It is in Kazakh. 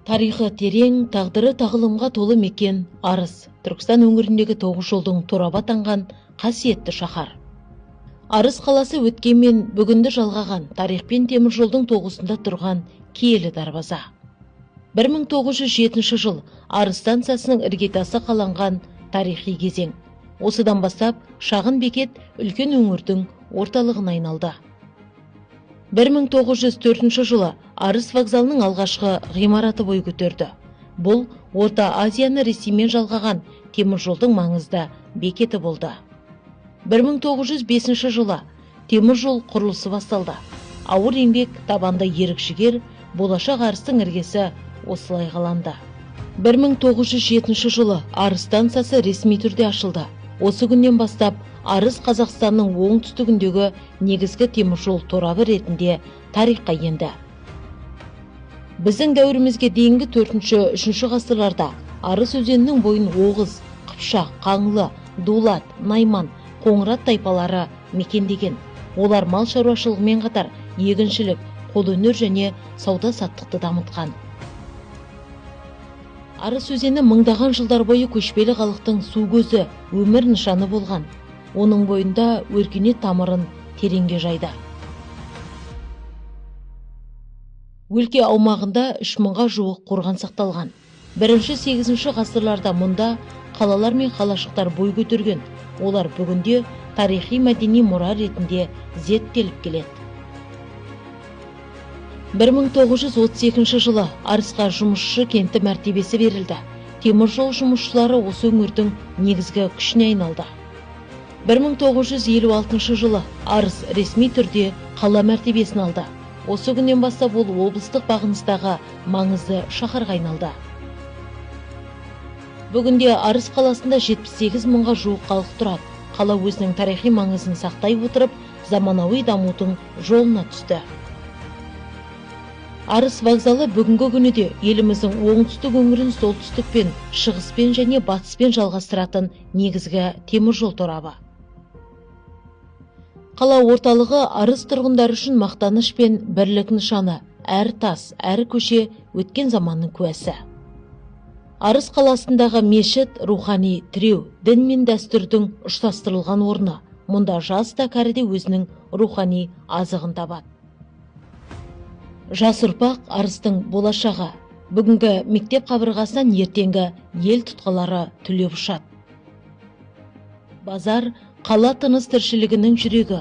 Тарихы терең, тағдыры тағылымға толы мекен Арыс, Түркістан өңіріндегі 9 жолдың торабы атанған қасиетті шаһар. Арыс қаласы өткен мен бүгінді жалғаған тарихпен темір жолдың тоғысында тұрған киелі дарбаза. 1907 жыл Арыс станциясының іргетасы қаланған тарихи кезең. Осыдан бастап шағын бекет үлкен өңірдің орталығына айналды. 1904 жылы Арыс вокзалының алғашқы ғимараты бой көтерді. Бұл Орта Азияны Ресеймен жалғаған темір жолдың маңызды бекеті болды. 1905 жылы темір жол құрылысы басталды. Ауыр еңбек, табанды ерік-жігер, болашақ Арыстың іргесі осылай қаланды. 1907 жылы Арыс станциясы ресми түрде ашылды. Осы күннен бастап Арыс Қазақстанның оңтүстігіндегі негізгі темір жол торабы ретінде тарихқа енді. Біздің дәуірімізге дейінгі 4-3 ғасырларда Арыс өзенінің бойын Оғыз, Қыпшақ, Қаңлы, Дулат, Найман, Қоңырат тайпалары мекендеген. Олар мал шаруашылығымен қатар егіншілік, қолөнер және сауда-саттықты дамытқан. Арыс өзені мыңдаған жылдар бойы көшпелі халықтың су көзі, өмір нышаны болған. Оның бойында өркениет тамырын тереңге жайды. Өлке аумағында 3000-ға жуық қорған сақталған. 1-8 ғасырларда мұнда қалалар мен қалашықтар бой көтерген. Олар бүгінде тарихи мәдени мұра ретінде зерттеліп келеді. 1932 жылы Арысқа жұмысшы кенті мәртебесі берілді. Темір жол жұмысшылары осы өңірдің негізгі күшіне айналды. 1956 жылы Арыс ресми түрде қала мәртебесін алды. Осы күннен бастап ол облыстық бағыныстағы маңызды шаһарға айналды. Бүгінде Арыс қаласында 78 мыңға жуық халық тұрады. Қала өзінің тарихи маңызын сақтай отырып, заманауи дамудың жолына түсті. Арыс вокзалы бүгінгі күніде еліміздің оңтүстік өңірін солтүстікпен, шығыспен және батыспен жалғастыратын негізгі темір жол торабы. Қала орталығы Арыс тұрғындары үшін мақтаныш пен бірлік нышаны, әр тас, әр көше өткен заманның куәсі. Арыс қаласындағы мешіт рухани тіреу, дін мен дәстүрдің ұштастырылған орны. Мұнда жас та кәрі де өзінің рухани азығын табады. Жас ұрпақ Арыстың болашағы. Бүгінгі мектеп қабырғасынан ертеңгі ел тұтқалары түлеп ұшады. Базар қала тыныс тіршілігінің жүрегі.